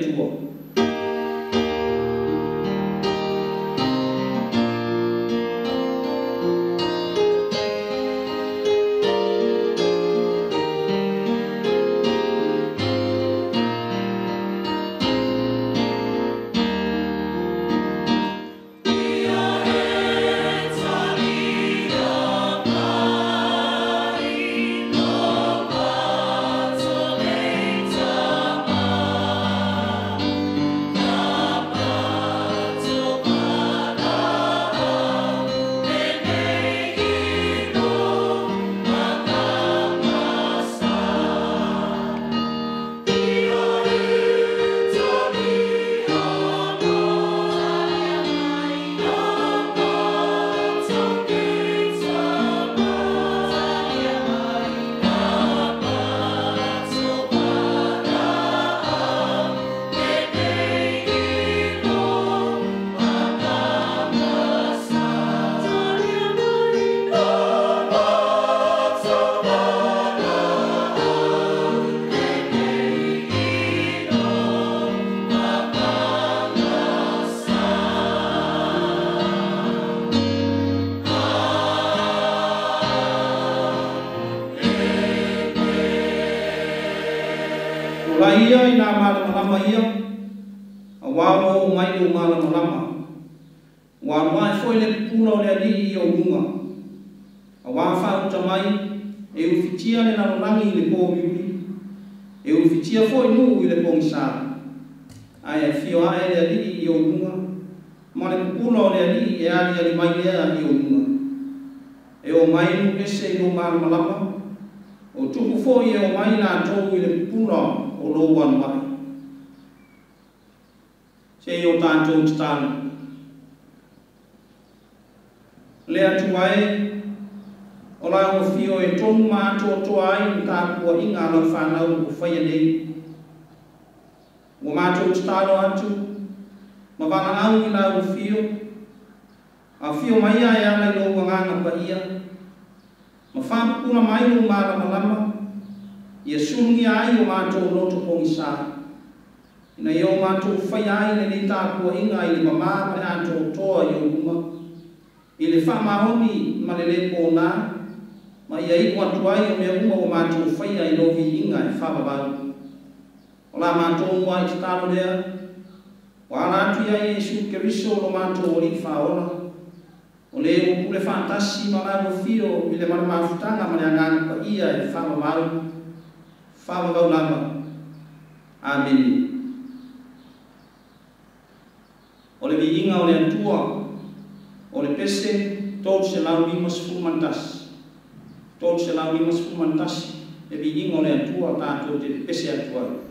atua. Ia ina malama ia awao mai no malama wa mai foi le pulo le ali i o lunga awa fa uta mai e ufitia le na langi le po mi e ufitia foi nu i le pongsa ai fio ai le ali i o lunga ma le pulo le ali e ali mai le i o lunga e o mai nu ese no malama o tuku foi e o mai na to i le pulo o lo wan mai se yo tanto stan le atu ai o la o fio e ton ma to ai ta ko inga la fa na o fa ye nei o ma to stalo atu ma va na au ina o fio a fio mai ai ana lo nga na pa ia ma fa ku na mai no ma la malama ia sungi ai o mātou loto pongisa. Ina ia o mātou whai ai le ni tākua inga i le mamā ma le ato toa i o uma. I le whamahoni ma le le pōnā, ma ia i atu ai o mea uma o mātou whai ai lovi inga i whamabau. O la mātou mua i te tālo lea, o ala atu ia i Jesu Keriso o mātou o li whaona. O le o kule whantasi ma la o fio i le maramafutanga ma le angana pa ia i whamabau. Fala vai lama. Amen. Ole biinga ole atua. Ole pese tot se lau limas fumantas. Tot se lau limas fumantas. E biinga ole atua tato te pese atua.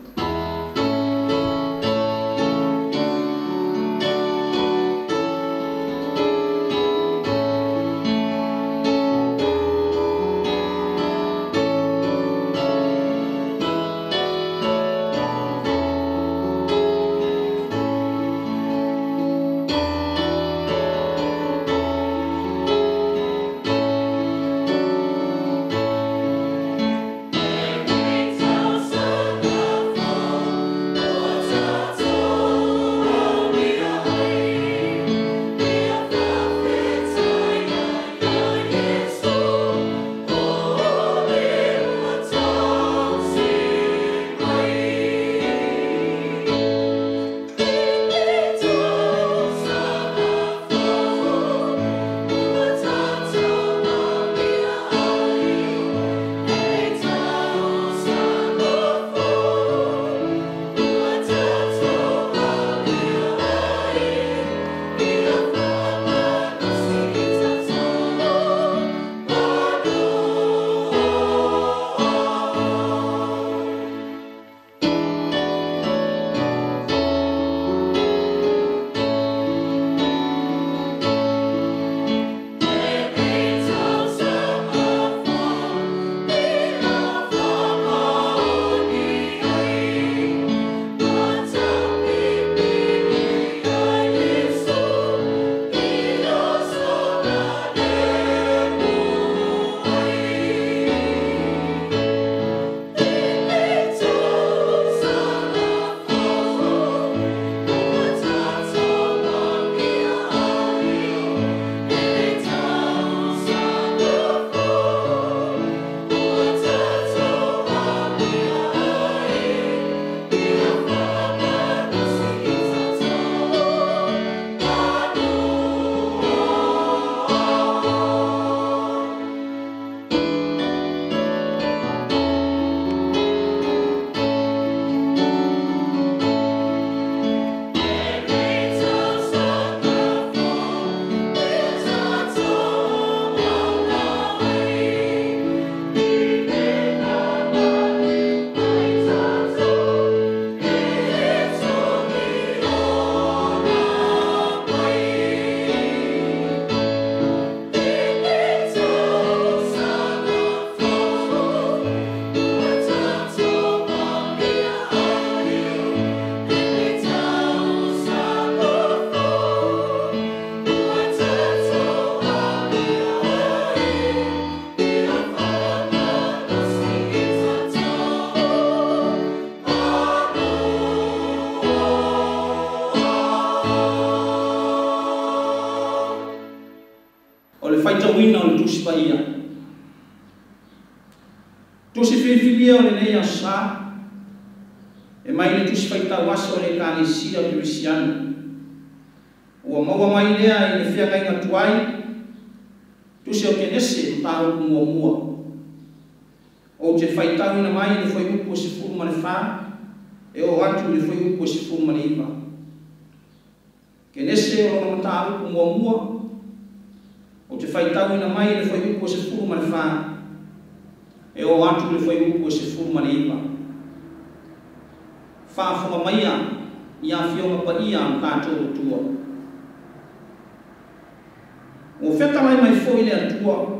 wina o le tusi pa ia. Tusi whiwhiwia o le nei a sa, e mai le tusi whaitau asa o le kālesia o Kirisiano. Ua maua mai lea i le whiangai ngā tuai, tusi o kenese mtaro kumua mua. O te whaitau ina mai le whai upo se furu mane wha, e o atu le whai upo se furu mane iwa. Kenese o rono mtaro kumua mua, o te whaitau ina mai le whai upo se furu mane wha, e o atu le whai upo se furu mane iwa. Whaafunga maia, ia whionga pa ia mkato tua. O whetalai mai fo ile atua,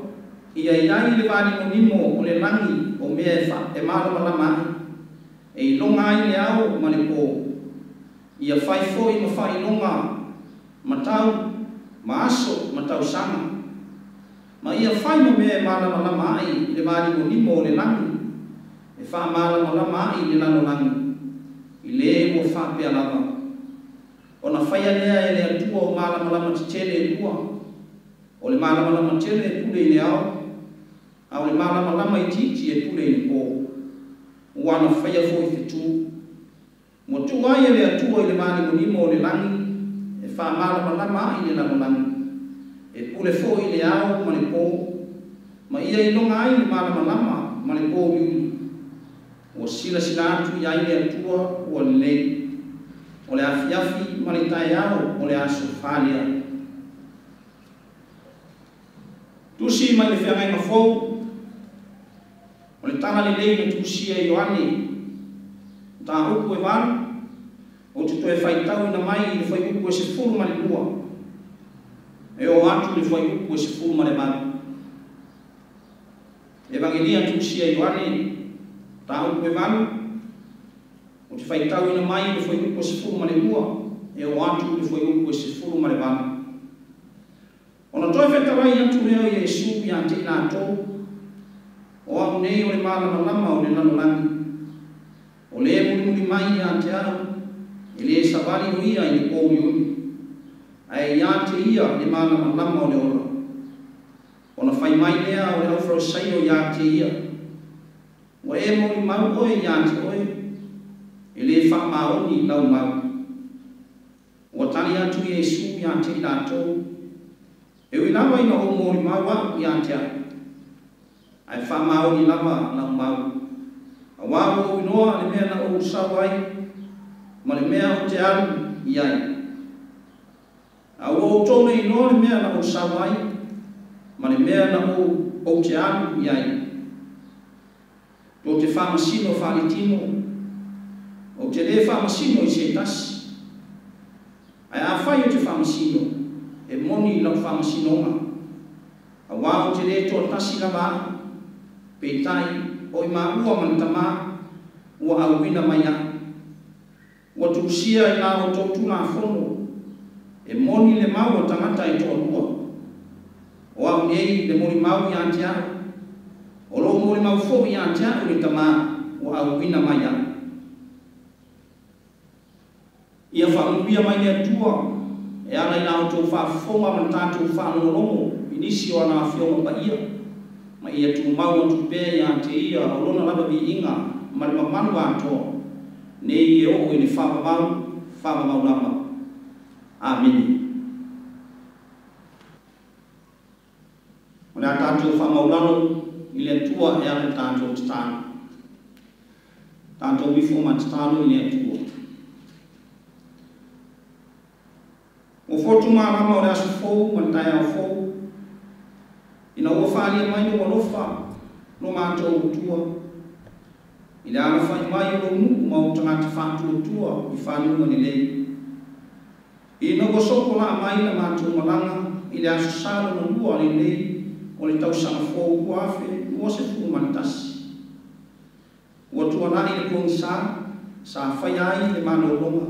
ia iai le vani monimo o le langi o mea e malama lama e ilonga ai le au ma le pō. Ia whai fo i ma whai ilonga matau, ma aso, matau sama. Ma ia whai ma mea e malama lama ai le vani monimo o le langi e wha malama lama ai le lano langi. I le mo wha pia lava. O na whaia lea e le atua o malama lama titele e lua. O le malama lama tele e pule i le au. A o le malama lama i titi e pule i le pō. Ua na whaia fo i fitu. Mo tu ai e le atua i le mani monimo o le langi. E wha malama lama i le lano langi. E pule fo i le au ma le pō. Ma ia i longa ai le malama lama ma le pō miuni. O sila sila atu i ai le atua ua le lei. O le afiafi ma le tae au o le aso whalia. Tusi mai le whiangai ma fau. O le tanga le lei na tusia i Ioane. Ta upu e waru. O te toe whaitau ina mai i le whai upu e se furu ma le lua. E o atu le whai upu e se furu ma le waru. Evangelia tusia i Ioane. Ta upu e waru. O te whaitau ina mai i le whai upu e se furu ma le lua. E o atu le whai upu e se furu ma le waru. Ona toi whetawai atu reo i Yesu i ante ina tō. O au nei o le malama lama o le lano langi. O le muri mai i ante au. E le savali o ia i le pōmi uni. Ai i ante ia le malama lama o le ora. Ona whai mai lea o le aufrau saio i ante ia. O e muri mau oe i ante oe. E le wha maoni lau mau. O tani atu i Yesu i ante ina tō. E ui lawa ina o mori maua i ante ai. Ai wha mau ni lava na mau. A wawo o inoa le mea na o usau ai. Ma le mea o te aru i ai. A o tōne inoa le mea na o usau ai. Ma le mea na o te aru i ai. O te whamasino whaletino. O te le whamasino i se tasi. Ai a whai o te whamasino. E moni lau whamasinonga. A wao te le tō tasi la wā. Peitai o i mā ua manitama. Ua au wina mai a. Ua tūsia i nā o tō tūna whono. E moni le mau o tangata i tō rua. O au nei le mori mau i ante au. O lo mori mau fō i ante au ni tamā. Ua au wina mai a. Ia whamuia mai le atua. E ana ina o tō whaafonga man tātou whaanonongo, inisi o ana whionga pa ia. Ma ia tū mau o tū pē i ante ia, o lona laba vi inga, ma le mamanu ato, ne i e o i ni whamamau lama. Amen. O le a tātou whamau lano, i le tua e ana tātou titano. Tātou wifo ma titano i le tua. O fotu marama o le aso fou, man tai au fou. Ina ua whaalia mai no alofa, no mātou utua. I le ala whai mai o lo nuku ma o tangata whātua tua i whanunga ni lei. I na ua soko la mai na mātou malanga, i le aso sālo na lua ni lei, o le tausanga fou kuafe, ua se fu manitasi. Ua tua na i le kongi sa whai ai le mano longa.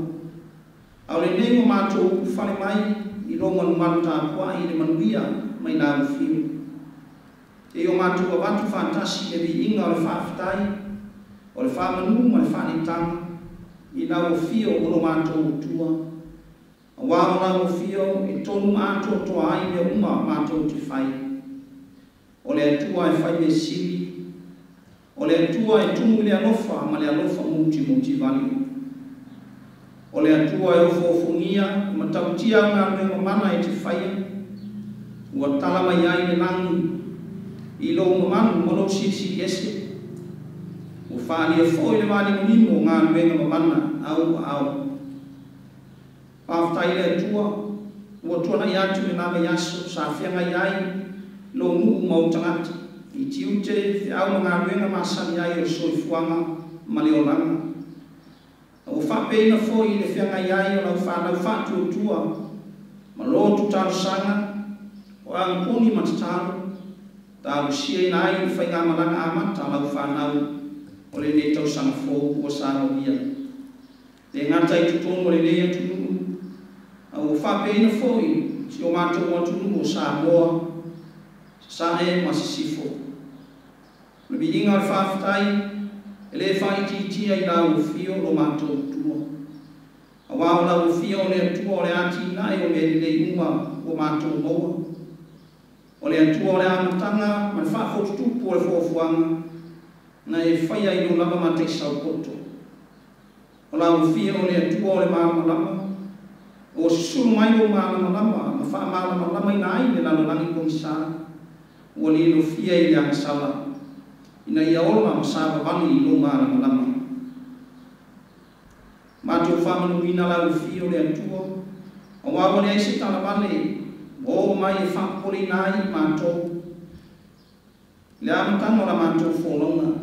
Au le nei mo mātou whare mai i ronga no manu tāpua i le manuia mai nā uwhiu. E o mātou a watu whātasi e vi inga o le whaafitai, o le whaamanu ma le whaanitanga, i nā uwhio o no mātou utua. A wāo nā uwhio e tonu mātou toa ai le uma mātou te whai. o le atua e fai me sili, o le atua e tumu le alofa ma le alofa muti vali, o le atua e ofofongia ma tautia ngā me mamana e te whaia, ua tala mai ai le langi i lo mamanu malo sisi ese, o whaali e fōi le wali munimo ngā luenga mamana au. Pāwhtai le atua, ua tuana i atu le nāme yaso, sa whianga iai, lo nuu mau tangata, i tiute, whiau ngā luenga masani ai o soifuanga, ma le olanga. O whapeina fōi le whianga iai o lau whanau whātua tua, ma lo tu tāru sanga, o angpuni matataru, tāru sia ina ai i whainga malanga amata lau whanau, o le ne tau sanga fōu ua sāno ia. Le ngata i tutonu o le lea tunu, o whapeina fōi, si o mātou o tunu o Samoa, sa e masisifo. Le bi inga le whawhitai, e le whaititia i lau fio lo mātou tua. A wāo lau fio o le atua o le ati nai o me le inga o mātou moa. O le atua o le amatanga, ma le whawhotutupu o le fōfuanga, na e whaia i lo lava ma te saupoto. O lau fio o le atua o le māmalama, o sulu mai o māmalama, ma wha māmalama i nai le lalolangi komisa, o le ilo fia i le angasala, ina ia ola ma sāba vani i lo māmalama. Mātou whamanuina lau fio le atua, o wawa le aise tala vale, o mai e whakapole nai mātou. Le amatanga o la mātou wholonga,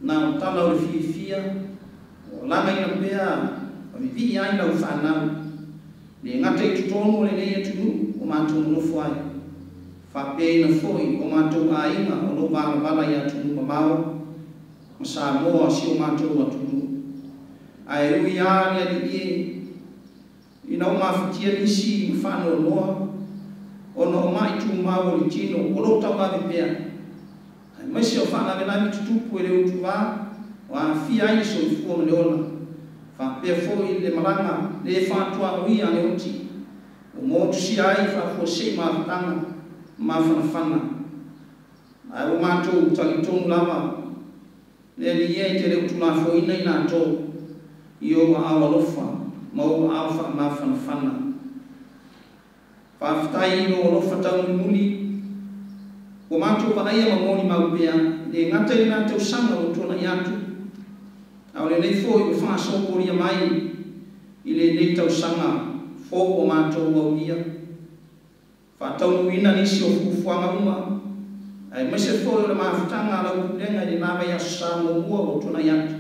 na o tala o le fia, o langa ina pēa, o vivi ai lau whanau. Le ngata i tutonu o le nei atunu, o mātou mnofu ai. Whapea ina foi, o mātou a inga, o lo wala i atunu mamau, ma Samoa si o mātou atunu. Ai ui a ni ali ina o mawhatia nisi i whanau noa, o no mai tu mau o le tino, o lo tau mawe pēa. Ai maisi o whanau e nai tutupu e le utu wā, o a fia ai so i fua me le ona. Whapea foi le maranga, le whātua ui a le uti, o mōtu si ai whafua sei mawhatanga, mawhanawhana. Ai o mātou talitonu lava, le li e te le utu la foina i nā tō, i o wa awa lofa, ma o awa mawhanawhana. Whawhitai i no lofa tauni muli, o mātou wa aia ma mōni maupea, le ngata i nā tau sanga o tōna i atu. Au le nei fōi o whāsoko ria mai, i le nei tau sanga, fō o mātou au ia. Whātaunu ina nisi o fufuanga uma, ai mese fōi o le mawhitanga lau kurenga i le nawe aso sa mua o tōna i atu.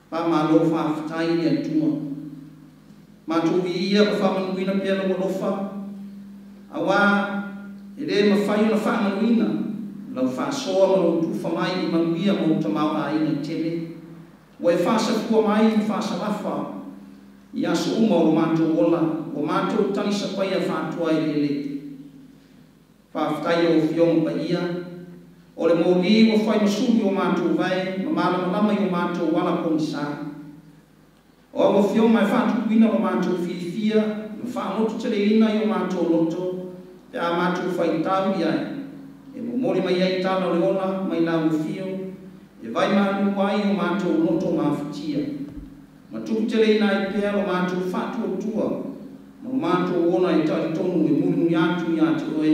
Pa malo whawhitai i atua. Mātou vi ia pa whamanuina pia lo lofa, a wā, e le mawhai o na whamanuina, lau whāsoa ma lo tufa mai i manuia mo tamau a ina tele. Wa e whasa kua mai i whasa lafa, i aso uma o mātou ola, o mātou talisa pai a whātua i lele. Whawhitai o whionga pa ia, o le mōli o whai masuri o mātou vai, ma malama i o mātou wala komisa. O awa whionga e whātukuina o mātou whiwhia, ma whāmotu tele ina i o mātou loto, te a mātou whai tau i ai. E mo mori mai ai tāna le ola, mai nā uwhio, e vai mānu ai o mātou loto mawhitia. Ma tukutele ina i pēr o mātou whātua tua, ma mātou ona i tari tonu e murinu i atu i atu oe,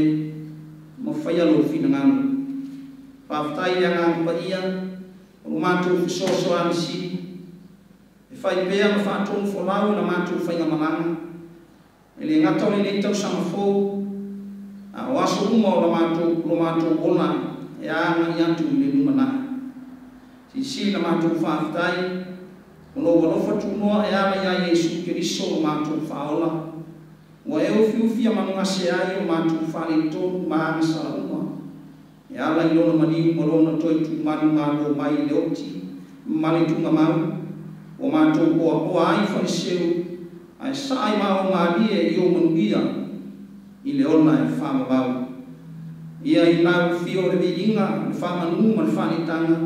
ma whaialo whina ngānu. Whawhitai a ngānu pa ia, o mātou whisoso a misi, e whai pēr ma whātonu wholau na mātou whainga malanga, e le ngata o le nei tau sama fōu, a o aso uma o mātou ona, e anga i atu i le numana. Si na mātou whawhitai, ono walofa tūnoa e ala ia Yesu Keriso o mātou whaola. Wa e uwhiuwhia manungase ai o mātou whare tōnu maanga sara uma. E ala i lona maniu morona toi tu mani mālo mai le oti, mani tunga mau, o mātou koa ai whariseu, ai saai mao mālie i o manuia, i le ona e whamabau. Ia i nau whio le viinga, le whamanu ma le whanitanga,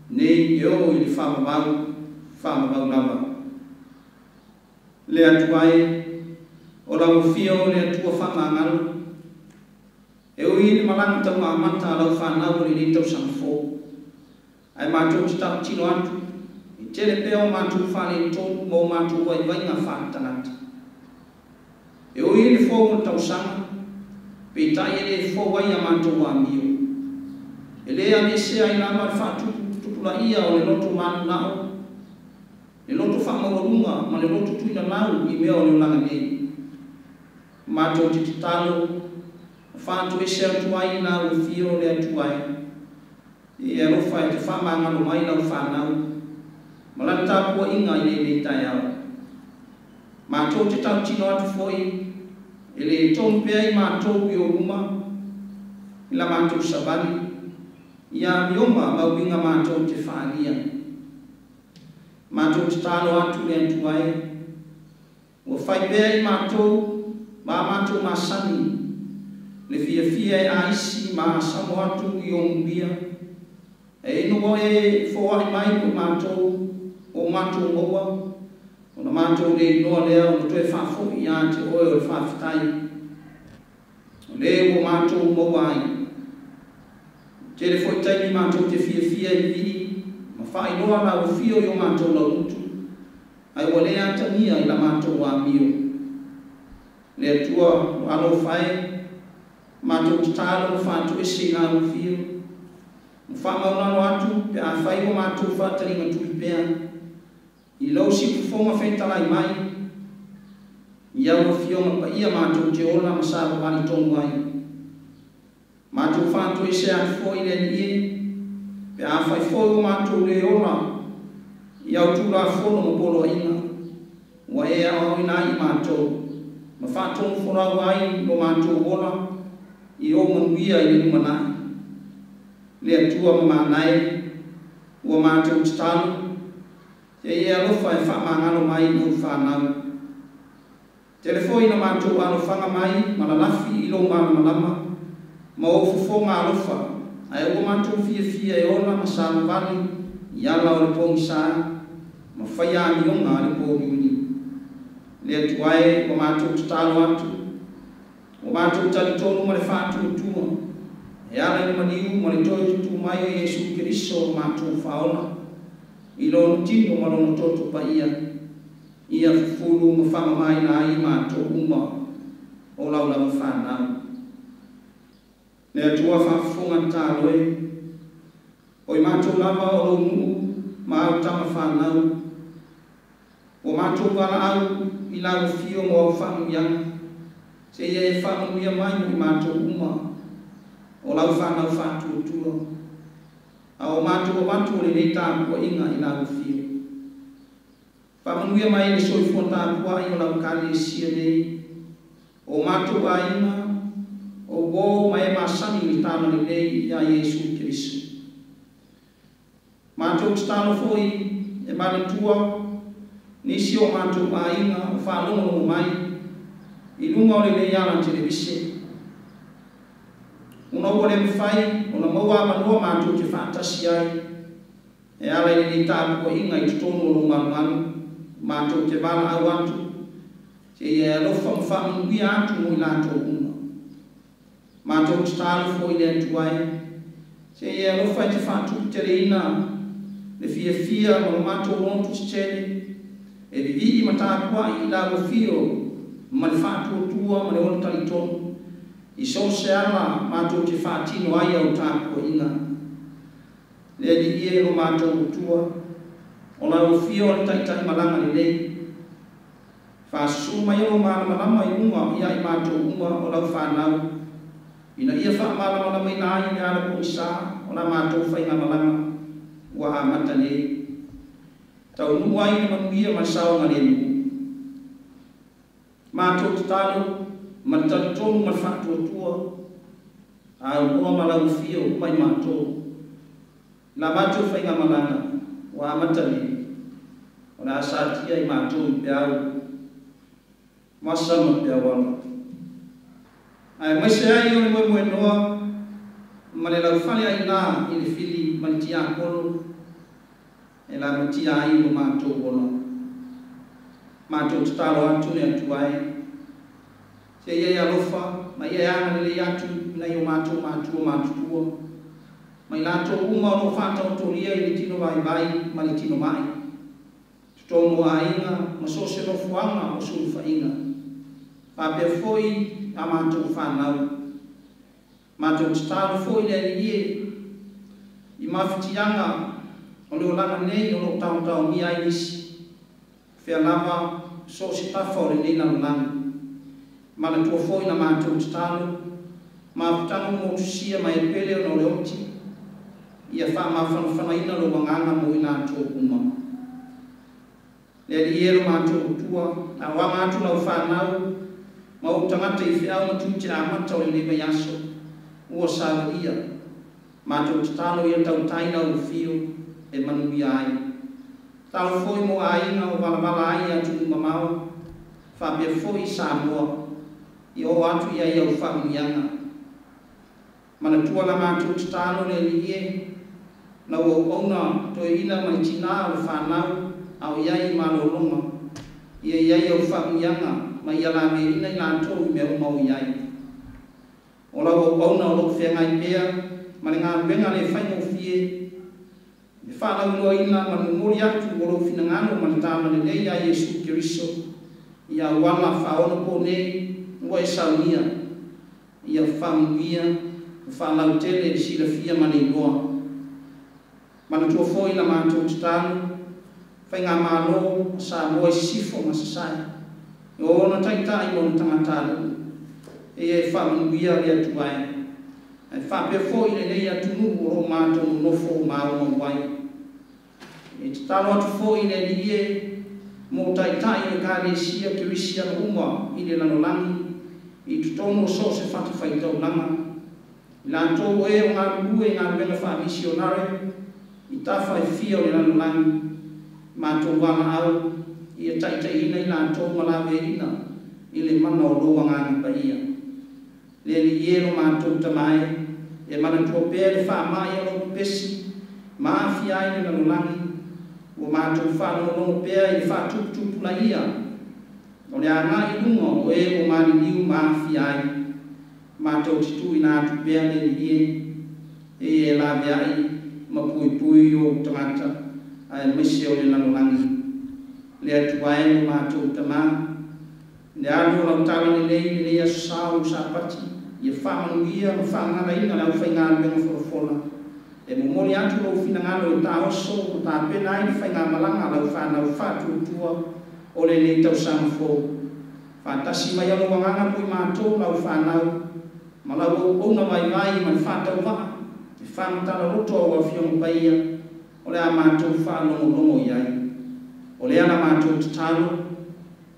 nei i o i le whamabau lava. Le atu ai, o lau whio le atua whamangalu, E ui malanga tau mamata lau whanau ni tau sanfo. Ai mātou te tau tino atu. I tere peo mātou whane tō mō mātou wai ngā whātanata. E ui ni fō mo tau sanga. Pe tai e fō wai a mātou wā mio. E lea me sea i nāma whātu tupula ia o le loto mānu nao. Le loto whamawarunga ma le loto tuina nau i mea o le langa nei. Mātou te talo. Whātu e sea tuai nā o fio le tuai. I e rofa e te whamangalo mai nau whanau. Malani tāpua inga i le tai au. Mātou te tau tino atu foi. E le tōnu pēa i mātou i o ruma. I la mātou savani. I a mioma mauinga mātou te whāngia. Mātou te tālo atu le tuai. O whai pēa i mātou. Mā mātou māsani. Le fia e aisi ma samo atu i o mbia. E ino e fōa i mai ko mātou o mātou moa. O na mātou le inoa lea o to e whafo i a te oe o whawhitai. O le o mātou moa ai. Te le fōi taimi mātou te fia i vidi. Ma wha inoa na o fio i o mātou la utu. Ai o lea tania i la mātou a mio. Le atua alo whae. Mātou te tālo no whātu e se nā rufio. Mo whamaunano atu, pe a whai o mātou whātaringa tui pēa. I lau si kufonga whetala i mai. I au rufio ma pa ia mātou te ola ma sāpa wani tongu ai. Mātou whātu e se atu fōi le nie. Pe a whai fōi o mātou le ola. I au tūra whono ma polo inga. Wa e au ina i mātou. Ma whātonu whorau ai no mātou ola. I o manuia i le numanai. Le atua ma manai, ua mātou te talo, te e alofa e whamangalo mai nau whanau. Telefoi na mātou alofanga mai, malalafi i lo malama, ma o fufonga alofa, ai o mātou fia e ola ma sāma vali, i ala o le pongi sāa, ma whaia mionga a le pōni uni. Le atuae, ua mātou te talo atu, o mātou tali tonu ma le whātu tua. E ala ni maniu ma le toi tu mai o Yesu Kiriso o mātou whaona. I lono tino ma lono toto pa ia. Ia fufuru ma whama mai na i mātou uma o lau lau whanau. Le atua whafunga tāloe. O i mātou lava o lau mu ma au tama whanau. O mātou wala au i lau fio mo au whamu yang. Se ia e whanau ia mai mo i mātou uma. O lau whanau whātua tua. A o mātou o mātou le nei tāpua inga i lau fio. Whanau ia mai le soifua tāpua i o lau kane sia nei. O mātou a inga. O wō mai e māsani i tāna le nei i a Yesu Kiriso. Mātou te tāno foi e mana tua. Nisi o mātou a inga o whanau mai. I lunga o le nei ala televise. Una o le mwhai, una maua manua mātou te whātasi ai. E ala i nei tāpua inga i tutonu o manu mātou te wala au atu. Te e alofa mwhamanui atu mo i lātou unga. Mātou te tālo fo i le atuai. Te e alofa i te whātuku te reina. Le fia o mātou rontu te tele. E vivi i matāpua i la fio. Ma le whātua tua, ma le ono tali tonu. I so se ala mātou te whātino ai au tāpua inga. Le di ie lo mātou tua. O la o fio le taitai malanga le lei. Whāsu mai o malama i unga ia i mātou unga o lau whanau. Ina ia wha malama i nai i ala po isa o la mātou whainga malanga. Ua a mata le. Tau nuai ni manuia ma sao ma le nuku. Mātou te talo, ma tali tonu ma whātua tua, a ua ma lau fio mai mātou. La mātou whainga malanga, wa amatani, o na asātia i mātou i peau, masama peau wala. Ai maise ai o le moe noa, ma le lau whale ai nā i le fili ma le tia kolo, e la ma tia ai o mātou wala. Mātou te talo atu ne atu ai. Te iei alofa, mai e ana le atu na yo matua mai lato uma no fata autoria i tino vai ma le tino mai tono ainga ma so se no fuanga o su fainga pa pe foi a mato fanau mato stalo foi le ie i mafitianga o le langa nei o tau mi ai isi fe lava so se ta fore nei na langa ma le tuo foi na mato stalo ma tango mo sia mai pele no le oti ia fa ma fa ina lo wanganga mo ina to uma le iero mato tua a wa mato na fa nau ma o tangata i fia o tu tira mata o le yaso o salia mato stalo ia tau taina o fio e manu ai tau foi mo ai na o bala ai a tu mamau fa be foi sa mo i o atu ia o fa mianga mana tua la mato stalo le ie na o ona to ina mai tina o fa nau au iai malolonga ia iai o whaamianga ma ia la me ina ina tōu me o mau iai o la o pauna o loko whengai pēr ma le ngā ruenga le whaingo fie me whanau loa ina ma numuri atu o lo whina ngano ma le tāma le nei a Yesu Kiriso ia wala whaona po nei ua e saunia ia whamuia whanau tele sila fia ma le noa ma le tua foi na mātou tutanu fai ngā mālo sa moe sifo ma sasai. E o na taitai o na tangatalu. E whamuia rea tuai. E whapea fōi le nei atunu o mātou nofo māo mawai. E te talo atu fōi le lie mō taitai o kāre sia kirisia na uma i le lanolangi. I tutono so se whatu whaitau langa. I la tō e o ngā rue ngā ruenga whaamisionare. I tawhai fia o le lanolangi. Mātou wanga au, ia taitai ina i nātou malawe ina, i le mana o loa ngāni pa ia. Le li iero mātou tamai, e mana tua pēr e whaamai o loku pesi, maafi ai le nanolangi, o mātou whanau longo pēr i whātuputupu na ia. O le anga i lunga o e o mani liu maafi ai, mātou titu i nātu pēr le li e lawe ai, ma pui o tamata. Ai misi o le nanolangi. Le atuae no mātou tamā. Le alu o tala ni nei le asu sāu sāpati. Ia whamanuia ma whangana ina lau whaingāna benga whorofona. E momori atu o whinangano o tā oso o tā pena i whaingā malanga lau whanau whātua tua o le nei tau sāmafo. Whātasi mai alo wanganga pui mātou lau whanau. Ma lau o ona mai ma le whātau waa. E whamatala roto o a whiongo paia. O le a mātou whālongo iai. O le ana mātou tatalo.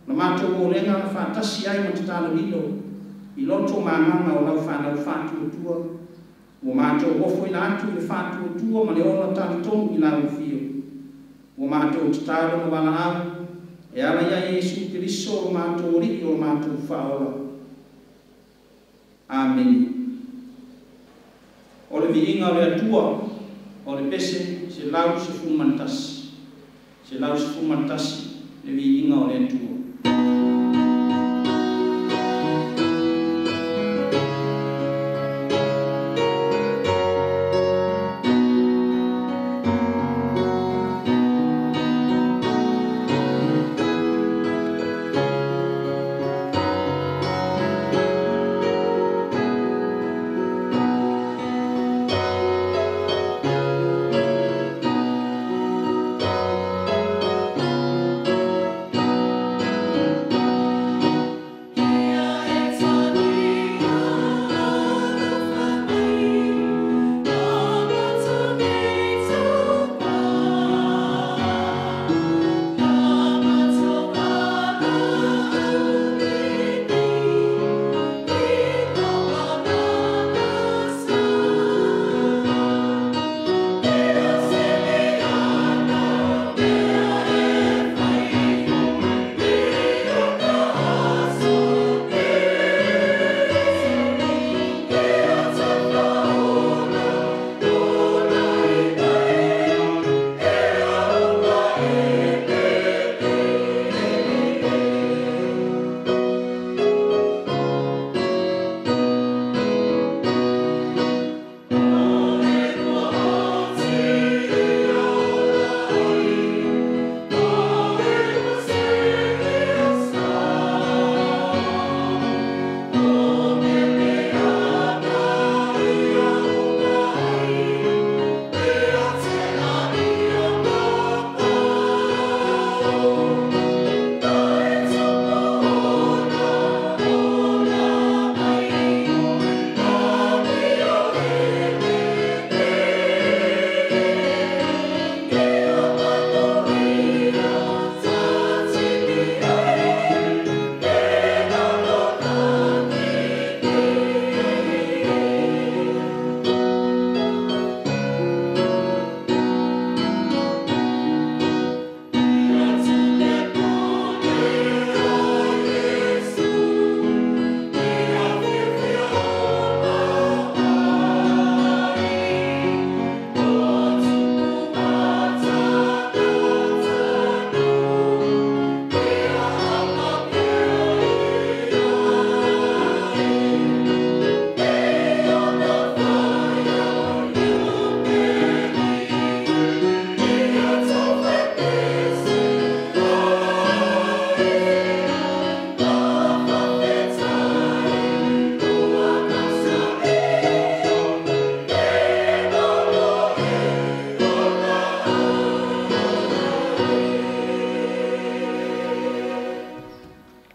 Na mātou o lenga na whātasi ai ma tatalo lilo. I loto māmanga o lau whanau whātua tua. O mātou ofo ina atu le whātua tua ma le ona tātonu i lau fio. O mātou tatalo na wala au. E ala ia Yesu Kiriso o mātou ri o mātou whaola. Amen. O le viinga o le atua. O le pese se lau se fumantasi. Se lau se fumantasi le viinga o le atua.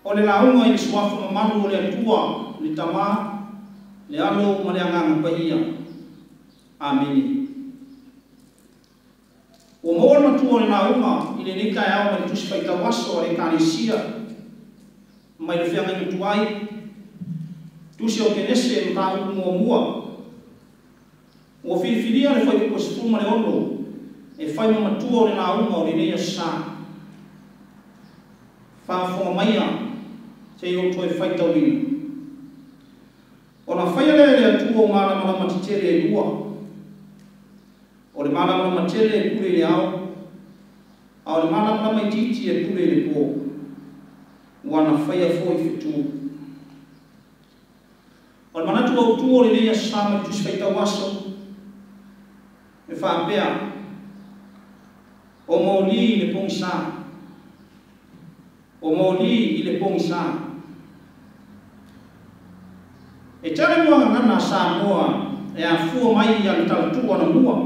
o le launga i suafa mamalu o le atua le tama le alo ma le anganga paia. Ameni. O moana tua le launga i le nika e au ma le tusi paita waso le kanisia mai le whianga i tuai tusi o kenese mta uku mua o whiwhiria le whai kuko sifuma le ono e whai mamatua o le launga o le neia sa whaafonga maia te i oto e whai tauina. O na whai le atua o ngāna mana matitere e lua o le mana mana matele e kure le au a o le mana mana maititi e kure le po wana whai a fo i whitu. O le manatu au tu o le neia sa ma tusi whai tawaso e whaapea o maoli i le pongi sa o maoli i le pongi sa e tele mua ngana sa moa e a fua mai i ang talatua na mua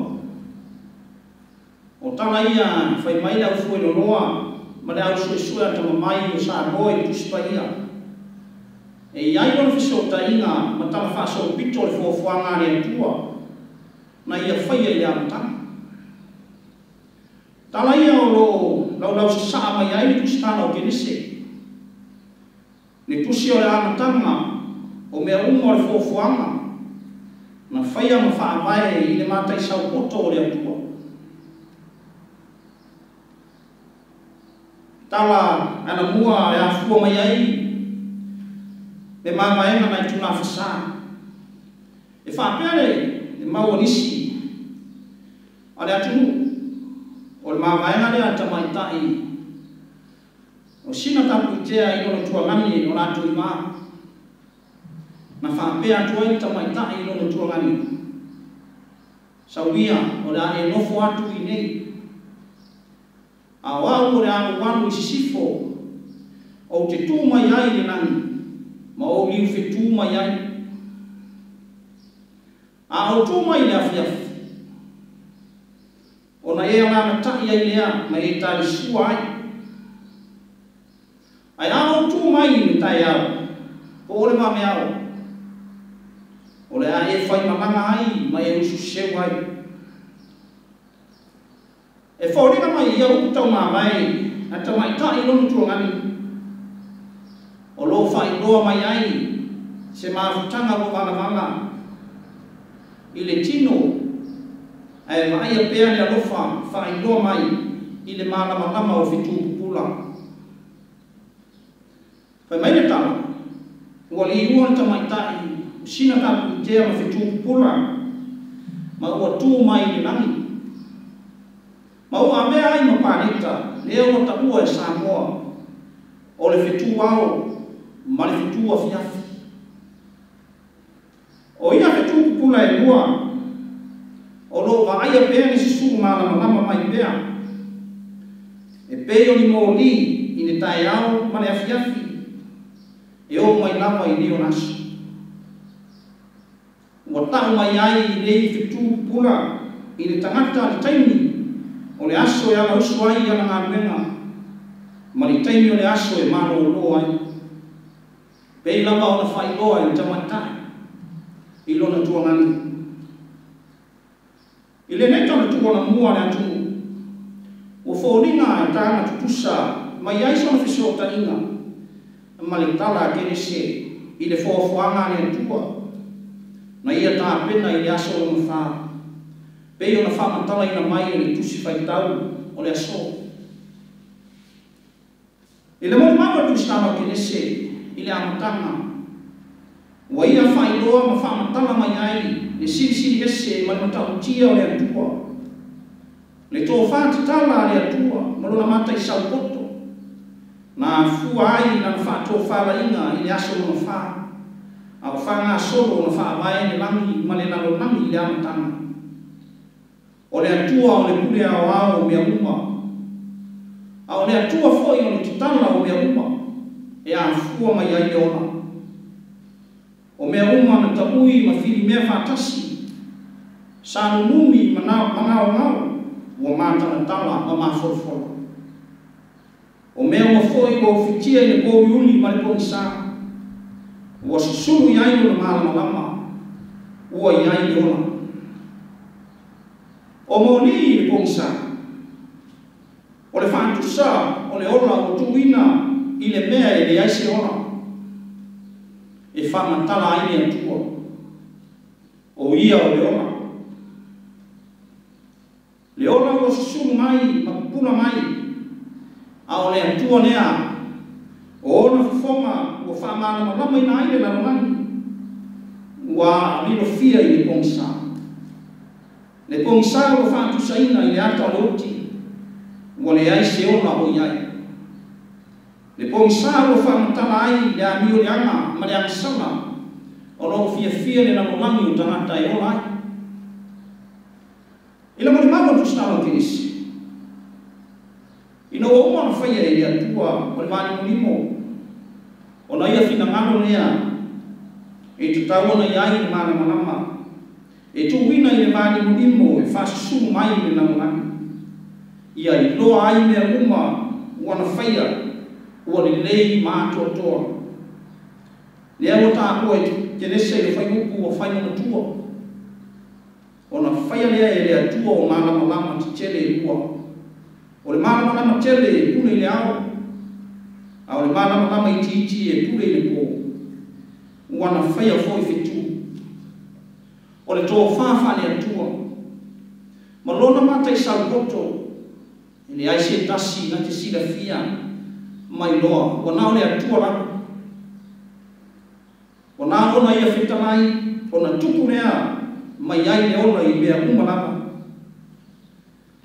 o tala ia whai mai lau fua ilo roa ma le au suesua tama mai o sa moa i tusi pa ia e iai lona fiso ta inga ma tala whaaso pito le fuafuanga le atua na ia whaia i amtanga. Tala ia o lo lau saa mai ai ni tusi tana o kenise. Ni tusi o le amtanga o mea umo le fuafuanga na whaia ma whaamae i le matai sau poto o le atua. Tala ana mua e a fua mai ai le mamaenga na i tuna whasa. E whaapere le mauanisi ale atunu o le mamaenga le atamaitai o sina tapu itea i lono tuangani o natu ima na whaapea tua i tamaitai i lono tuangani sauia o le ane nofo atu i nei a wau o le ane wanu i sisifo o te tūmai ai le nani ma o liu whi tūmai ai a o tūmai le afiafi o na ea ngana tai ai lea ma e tari sua ai ai a o tūmai ni tai au po ole mame au o le a e whai mananga ai ma e usu seu ai e whaoringa mai ia uputau mā mai a tamai tai lonu tuangani o lo whai loa mai ai se mawhutanga o wala i le tino ai mai a pea le alofa whai loa mai i le mālama o fitu pupula. Whai mai le tala, ua li iua tamai tai sina tapu tea ma fitu pupula ma ua tū mai le nangi. Ma ua mea ai ma pānita lea ua taua e Samoa o le fitu ao ma le fitu a fiafi. O ia fitu pupula e lua o lo wa aia pea ni sisu mālama mai pea e peo ni mōli i ne tae au ma le afiafi e o mai lama i leo nasu. Ua tau mai ai i nei fitu pupula i ne tangata ni taimi o le aso e ala usu ai ala ngā ruenga ma ni taimi o le aso e malo o lo ai pei lama o na whai loa i tamatai i lona tuangani. I le neta na tuana mua le atu o whōringa e tāna tutusa mai aiso na fisio ta inga ma le tala kene se i le whōwhanga le atua na ia tā pena i le aso o na whā pei o na whā matala ina mai le tusi whai tau o le aso. I le mōi mawa tusi tāna kene se i le amatanga wa ia whai loa ma whā matala mai ai le siri ese ma le matautia o le atua. Le tō whātitala le atua ma lona mata i saupoto na fua ai na whātō whala inga i le aso o na whā a whanga solo o na whā mai le langi ma le nalo nangi i le amatanga. O le atua o le pule ao ao o mea uma a o le atua foi o le titala o mea uma e a fua mai ai le ona. O mea uma na tabui ma whiri mea whātasi sa nunumi ma ngao ngao ua mātana tala ma mā wholwholo. o mea ua foi ua ufitia i le pouiuli ma le poʻisa ua susulu iai lona malamalama ua iai le ola o moni i le poʻisa o le faatusa o le ola ua tuuina i le mea e leai se ola e faamatala ai le atua o ia o le ola. Le ola ua susulu mai ma pupula mai a o le atua lea o ona fofoga ua faamalamalama ina ai le lalolagi ua alilofia i le poʻisa. Le poʻisa ua faatusaina i le ata o le oti ua leai se ola o iai. Le poʻisa ua faamatala ai le amioleaga ma le agasala o loo fiafia le lalolagi o tagata e ola ai. I le molimalo tusitalo kinisi ina ua uma ona faia i le atua o le malimolimo ona ia finagalo lea e tatau ona iai le malamalama e tuuina i le malimolimo e faasusulu mai i le lalolagi ia i loa ai mea uma ua na faia ua lelei matoatoa lea ua tāpua e tenese i le faiupu ua faimanatua ona faia lea e le atua o malamalama tetele e lua o le malamalama tele e pule i le ao a o le malamalama itiiti e pule i le pō ua na faia foi fetu o le tofāfa le atua ma lona mataisalupoto i le ai se tasi na te silafia mai loa ua na o le atua lako o na ona ia fetalai ona tupu lea mai ai le ola i mea uma lava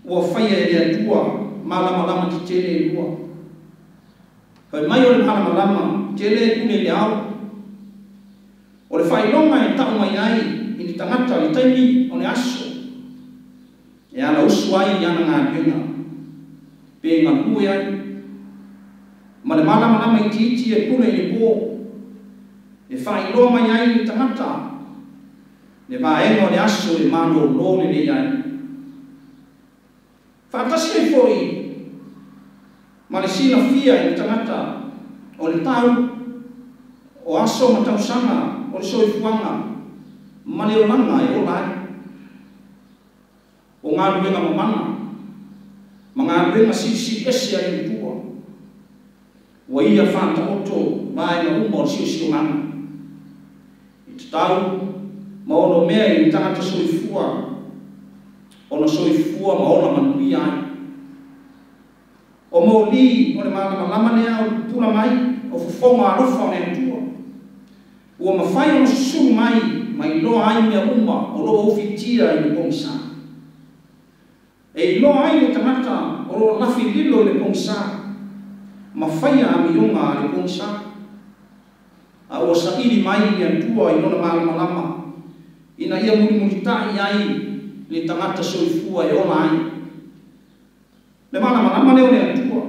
ua faia e le atua malamalama tetele e lua fai mai o le malamalama tele e pule le ao o le failonga e tau mai ai i ni tangata le taimi o le aso e ala usu ai i ana ngā pena pe ngā kue ai ma le malamalama i titi e pule i le pō e failonga mai ai i ni tangata le vaenga o le aso e malo lo le ai. Faatasi ai foi ma le silafia i le tangata o le tau o aso ma tausanga o le soifuanga ma le olanga e ola ai. O ngā luenga mamana ma ngā luenga sisi ese ai le tua ua ia whanta oto vaenga uma o sio ngana. I te tau ma ono mea i tangata soifua ona soifua ma ona manui ai o moli o le malamalama lea o pula mai o fofonga alofa o le atua ua mawhai ona susulu mai loa ai mea uma o loa ufitia i le poʻisa e loa ai le tangata o loa lafi lilo i le poʻisa mawhaia amionga a le poʻisa a ua saʻili mai i le atua i lona malamalama ina ia mulimulitaʻi ai le tangata soifua e ola ai le malamalama lea o le atua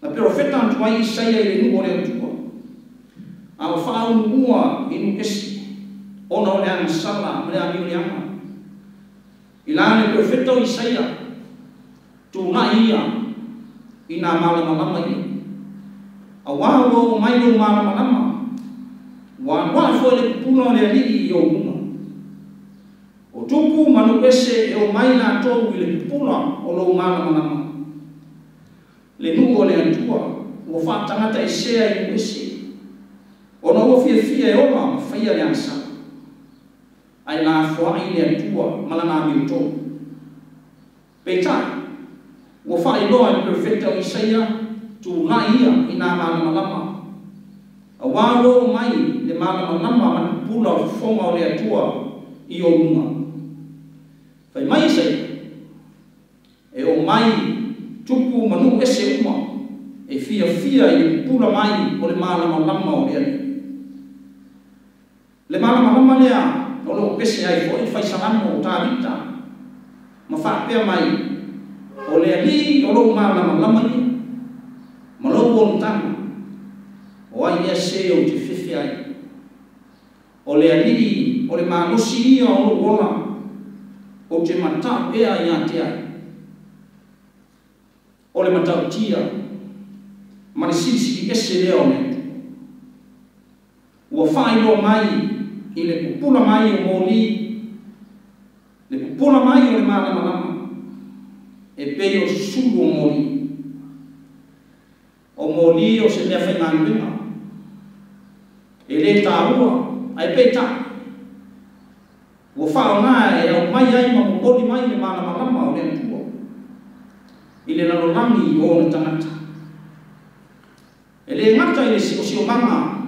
na perofeta atu ai Isaia i le nuu o le atua a ua faaunugua i nu esi ona o le agasala ma le amioleaga i la le perofeta o Isaia tunaʻi ia i na malamalama ia auā ua o mai lou malamalama ua foi le kupuna o le alii i o uma o tupu manu ese e o mai latou i le kupuna o lou malamalama le nuu o le atua ua faatagata esea i nu ese ona ua fiafia e ola ma faia le agasala ai lafoaʻi le atua ma lana amiotou peitaʻi ua faailoa i le perofeta o Isaia tulaʻi ia i na malamalama auā ua o mai le malamalama ma le kupuna o fofoga o le atua i o luga fai mai Isaia e o mai tupu ma nuu ese uma e fiafia i le kupuna mai o le malamalama o le ali le malamalama lea o loo pese ai foʻi faisalamo o tālita ma faapea mai o le alii o lou malamalama ia ma lou olutana o ai ia se o te fefe ai o le alii o le malosi ia o lou ola o te matau ea ia te ai o o le matautia ma le sisi ese leo ne ua whaelo mai i le pupula mai o moli le pupula mai o le malama e pei o susulu o moli o se mea whainganuenga e le tāua ai pei tā ua whao ngā e au mai ai ma mokoli mai le malama o le atua i le lalolangi o le tangata e le ngata i le sio manga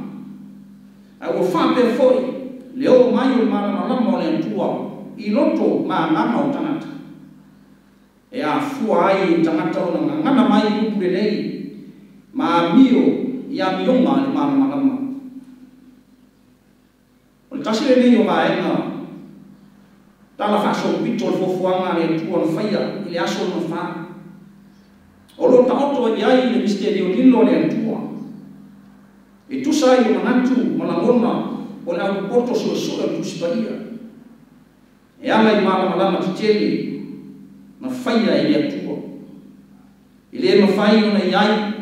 ai ua whape foi le o mai o le malama o le atua i loto ma ngama o tangata e a fua ai tangata o na ngana mai upu le lei ma mio ia mionga le malama o le tasi le nei o vaenga tala whaaso pito le fofuanga le atua na whaia i le aso na wha o lo taoto i ai le misterio lilo le atua e tusa i o manatu malangona o le au poto sua tusipaia e ala i malama titeli na whaia i le atua i le mawhai o na iai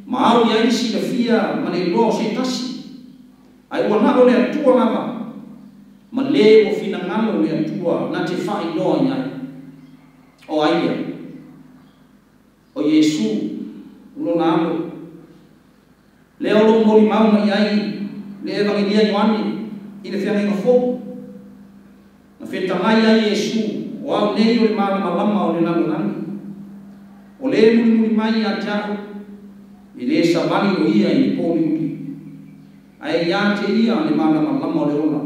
maau i ai si la fia ma le loa se tasi ai wana o le atua lava ma le o fina ngalo le atua na te whai loa i ai o aia o Yesu ulo nalo le o lo mori mau mai ai le evangelia Ioane i le whianga inga fō na whetangai ai Yesu o au nei o le malama o le nalo nani o le muri mai a tiao i le sabani o ia i le pōmi uri ai ia te ia le malama o le ona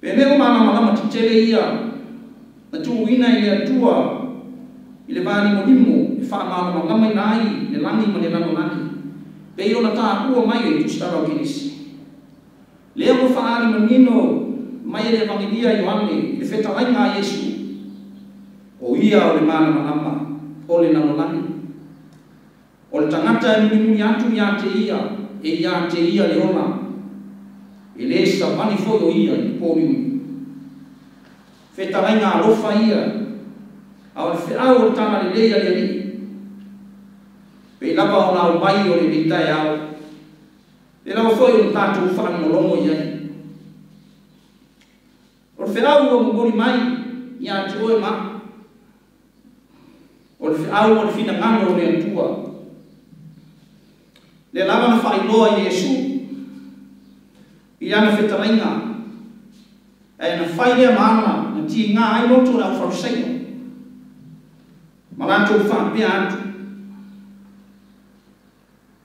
pene o malama titele ia na tuuina i le atua i le vāni monimo i whaamālama ngamai nai le langi ma le lano nani pei ona tā ua mai e tustara o kinisi lea mo whaari manino mai e le evangelia Ioane le whetalai ngā Yesu o ia o le mālama ngama o le lano nani o le tangata e muni atu ia te ia e ia te ia le ona e le sa mani foi o ia i pōmiu whetalai ngā lofa ia au le whiau o tana le leia le li pe lava o nao mai o le litai au e lau foi o tātou whakamolongo i ai o le whiau o mongori mai i a te oe ma o le whiau o le whina ngano o le antua le lava na whailoa i Yesu i ana whetarainga e na whailea maana na ti ngā ai loto na wharusaino Malato whaapea atu.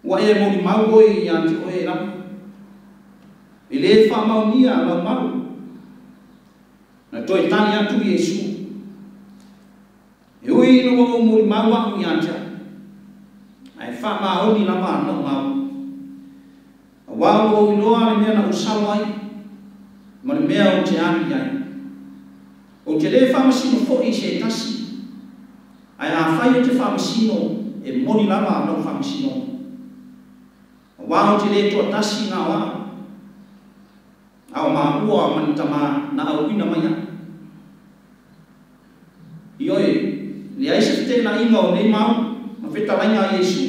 Wa e mori mau oi i ati o e rapu. I le wha mau nia lau mau. Na toi tani atu Yesu. E ui ino o mori mau aku i ati. Ai wha mau ni lama anau mau. A wau o inoa le mea na usawai. Ma le mea o te ani ai. O te le wha masino fo i se tasi. Ai a whai o te whamasino e moni lama anau whamasino. Wao te le tua tasi ngā wā. Au mā ua manitama na au ina maya. Ioi, le aisa te na inga o nei mau, ma whetawai ngā Yesu.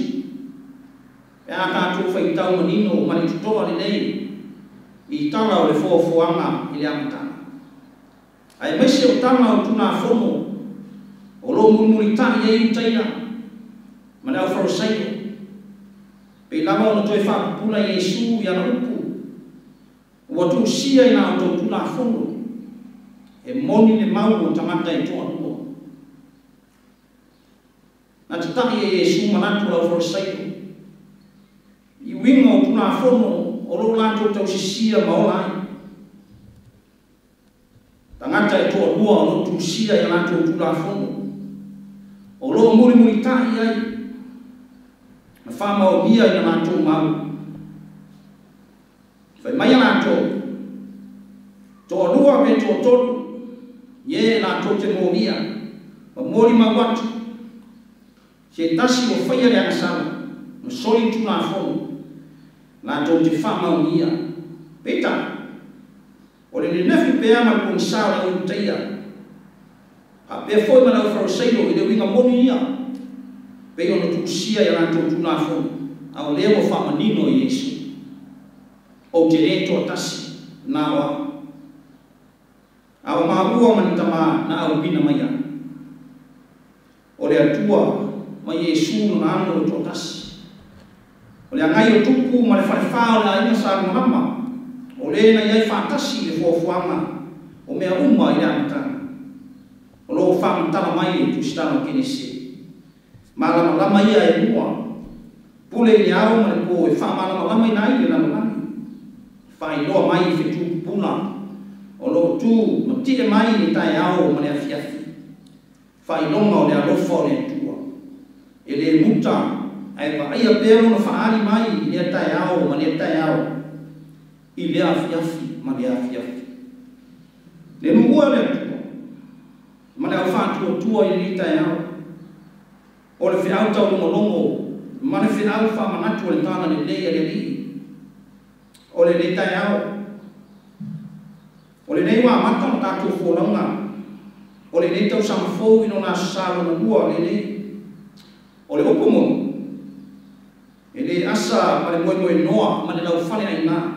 E a tātou whaitau manino o mani tutoa le nei, i tala o le fōfuanga i le amatanga. Ai maise o tala o tuna whono, o lo murmuri tani e utaia, ma le au wharosaio. Pe lava ona toi whakapuna Yesu i ana upu, ua tu sia i nā o tō tuna whono, e moni le mau o tamata e toa tua. Na te tahi e Yesu manatu au wharosaio, i winga o tuna whono, o lo lato tau sisia maolai. Tangata e toa lua o lo tu sia i lato tuna whono, o lo muri tahi ai, na whama o mia i na mātou mau. Whai mai a nātou, tō lua me tō tolu, ie nātou te mō mia, ma mōri ma watu, se tasi o whaia le anasana, ma sori tu nā whonu, nātou te whama o mia. Peta, o le nefi pēa ma kong sāra o utaia, ha pēa fōi mana o wharosailo i le winga moni ia, pe ono tusia ya lanto tuna fo au leo fa manino Yesu o direito tasi na wa au maua manitama na au bina maya o le atua ma Yesu na ano to tasi o le ngai o tuku ma le fa la ina sa mama o le na ia fa tasi le fo fuanga o mea uma ina mata o lo fa mata mai tu sta no kinisi mala lama ia e mua pule ni au ma ko e fa mala lama ina i na lama fa i lo mai fe tu puna o lo tu ma ti mai ni tai au ma le afia fa i lo ma le lo fo le tu e le muta ai ba ia pero no fa ali mai le tai au ma le tai au i le afia ma le afia le mua le tu ma le fa tu i le tai au o le fiau tau longo ma le fiau fa manatu le tana le leia le li o le le tai au o le nei wa mata o tatu folonga o le nei tau sama fou ino na salo na ua le nei o le opomo e le asa ma le moe noa ma le lau fale aina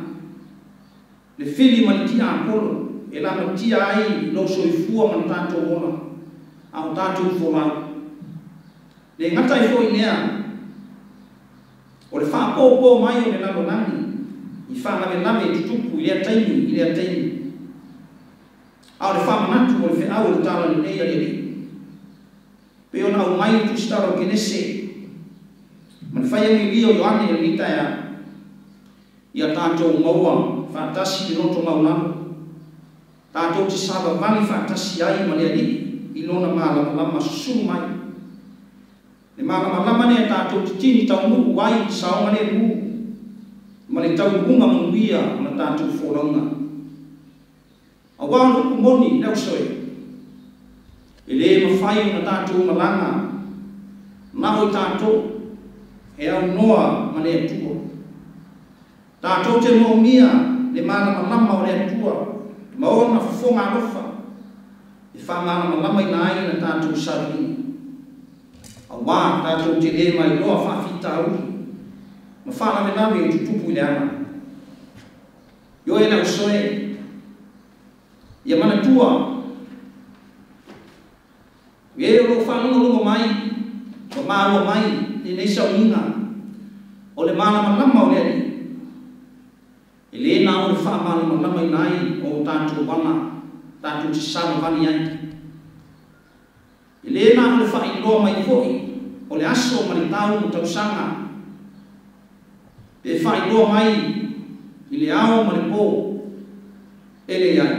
le fili ma le tia apolo e la no tia ai lo soifua ma tatu ona au tatu folonga le ngata i foi nea o le fa po mai o le nalo nani i fa na me tutupu ile taimi au le fa manatu o le fe au le tala le nei ale pe ona o mai tu staro kenese man fa ye mi o ane le nita ya tato maua fa tasi no to mauna tato ti saba vani fa tasi ai ma le ali ilona mala lama su mai le malama ne tatou titini tau nuku wai saonga ne mu ma le tau hunga manuia ma tatou folonga awa nuku moni leo soe e le mawhai na tatou malanga na o tatou e au noa ma le atua tatou te moumia le malama o le atua ma o na fafonga alofa e wha malama ina ai na tatou sarili awa tatou te le mai loa whawhita au ma whala me nami e tutupu i le ana yo e na usoe ia mana tua e lo whanonga lungo mai o maua mai ni nei sauninga o le malama o le ali e le na o le wha malama i nai o tatou wana tatou te sama vani ai e le na o le wha i loa mai foi o le aso ma le tau mo tausanga e whai loa mai i le ao ma le pō e le ai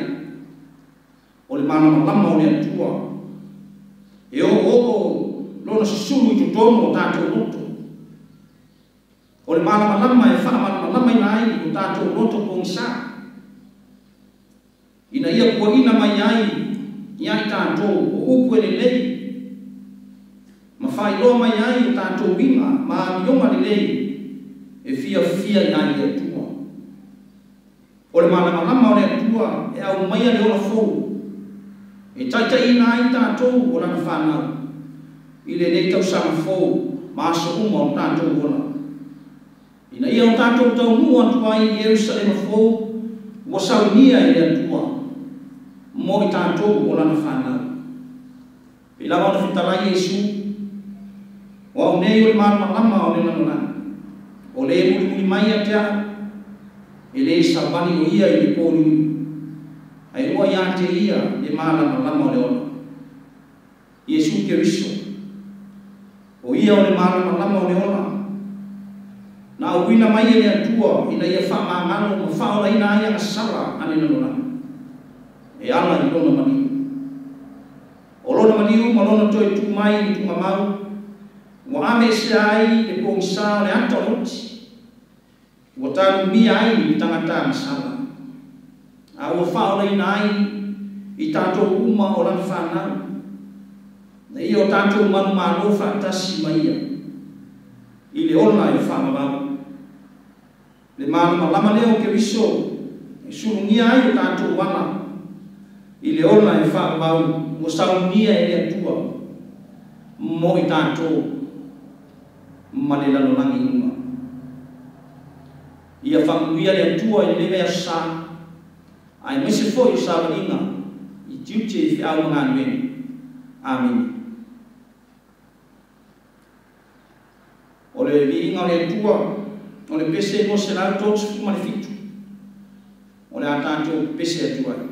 o le malama o le atua e o lona susulu i tutono o tātou loto o le malama e wha malama ina ai o tātou loto pōngisa ina ia kua ina mai ai i ai tātou o upu e le lei ma fai loa mai ai o tātou winga ma mionga le lei e fia nai le atua o le malama o le atua e au mai le ola fou e taitai ina ai tātou o lana whanau i le nei tau sama fou ma asa uma o tātou ona ina ia o tātou tau mua atua i Jerusalema fou ua saunia i le atua mo i tātou o lana whanau i lawa ona whitarai Jesu o au nei o le malama o le nanona o le muli mai atea e le sabani o ia i le pōlui ai ua ia te ia le malama o le ona Jesu Keriso o ia o le malama o le ona na uina mai e le atua ina ia whamangano ma whaola ina ia ngasara ane nanona e ala i lona maniu o lona maniu ma lona toi tu mai i tu mamau wa ame se ai le pōngisa le ata oti wa tanu mi ai i tangata masala a ua whaola ina ai i tātou uma o lana whanau na ia o tātou manu mano whaatasi maia i le ona e whamamau le malama leo Keriso e surungia ai o tātou wana i le ona e whamamau mo saunia e le atua mo i tātou malela no langi uma. Ia whanguia le atua I lewe a sa, ai mese fo I sa walinga, I tiuche I whiau ngā nueni. Amen. O le viinga o le atua, o le pese no se lau tōtsu fuma le fitu. O le atatou pese atua.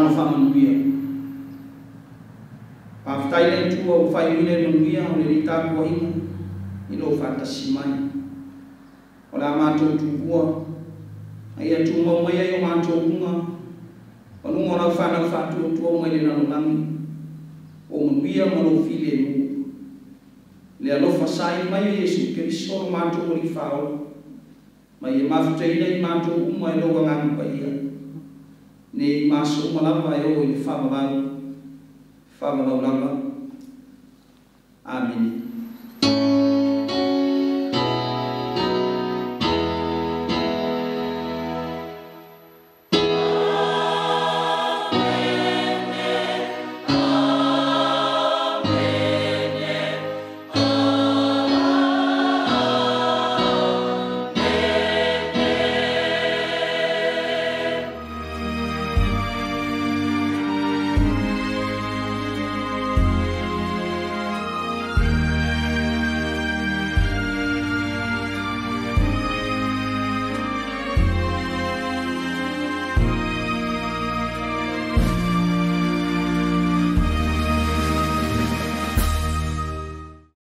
Talo whamanuia. Pawhitai le tua o whai wine manuia o le rita kua inga. Ilo whatasi mai. O la mātou tūpua. Ai atu maumai ai o mātou unga. O nunga rau whanau whātua tua mai le nanonangi. O manuia maro while mu. Le alofa sai mai Yesu Keristo o mātou o li whao. Mai e mawhutaina i mātou uma e loa ngangu pa ia. Ne i māso umalapa e o i le whamawau lava. Amen.